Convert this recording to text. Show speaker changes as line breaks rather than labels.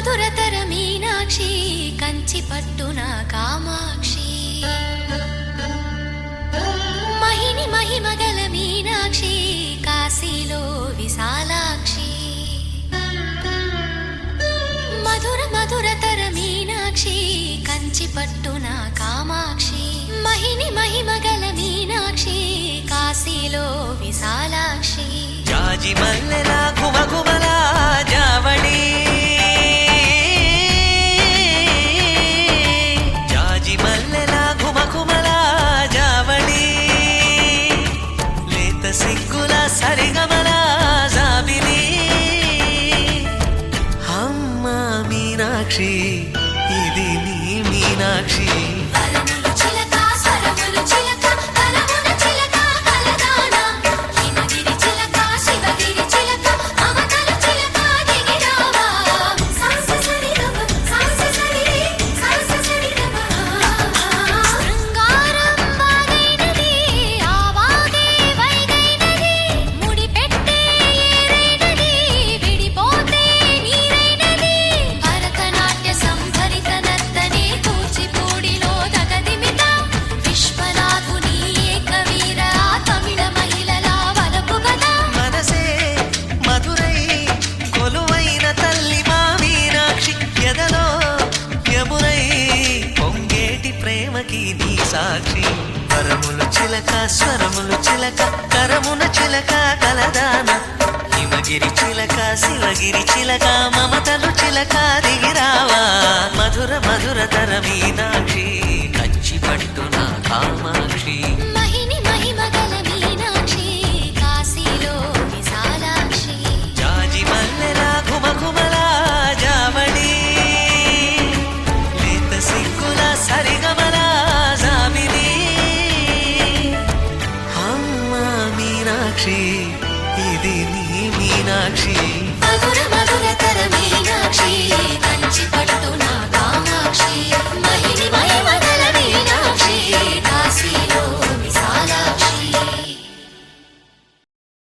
మధురతర మీనాక్షి కంచి పట్టున కామాక్షి మహిని మహిమగల మీనాక్షి కాశీలో విశాలాక్షి మధుర మధురతర మీనాక్షి కంచి పట్టున కామాక్షి మహిని మహిమగల మీనాక్షి కాశీలో విశాలాక్షి
జాజి మల్లెల ఘుమఘుమల జావళి జాజి మల్లెల ఘుమఘుమల జావళి లేత సిగ్గుల సరిగమల జాబిలి అమ్మ మీనాక్షి ఇది నీ మీనాక్షి సాక్షి వరములు చిలక స్వరములు చిలక కరమున చిలక కలదాన హిమగిరి చిలక శివగిరి చిలక మమతలు చిలక దిగిరావా మధుర మధురతర మీనాక్షి కంచి పట్టున కామాక్షి
మహిని మహిమగల మీనాక్షి కాశీలో విశాలాక్షి
జాజి మల్లెల ఘుమఘుమల జావళి లేత సిగ్గుల సరిగమల మీనాక్షి ఇది నీ మీనాక్షి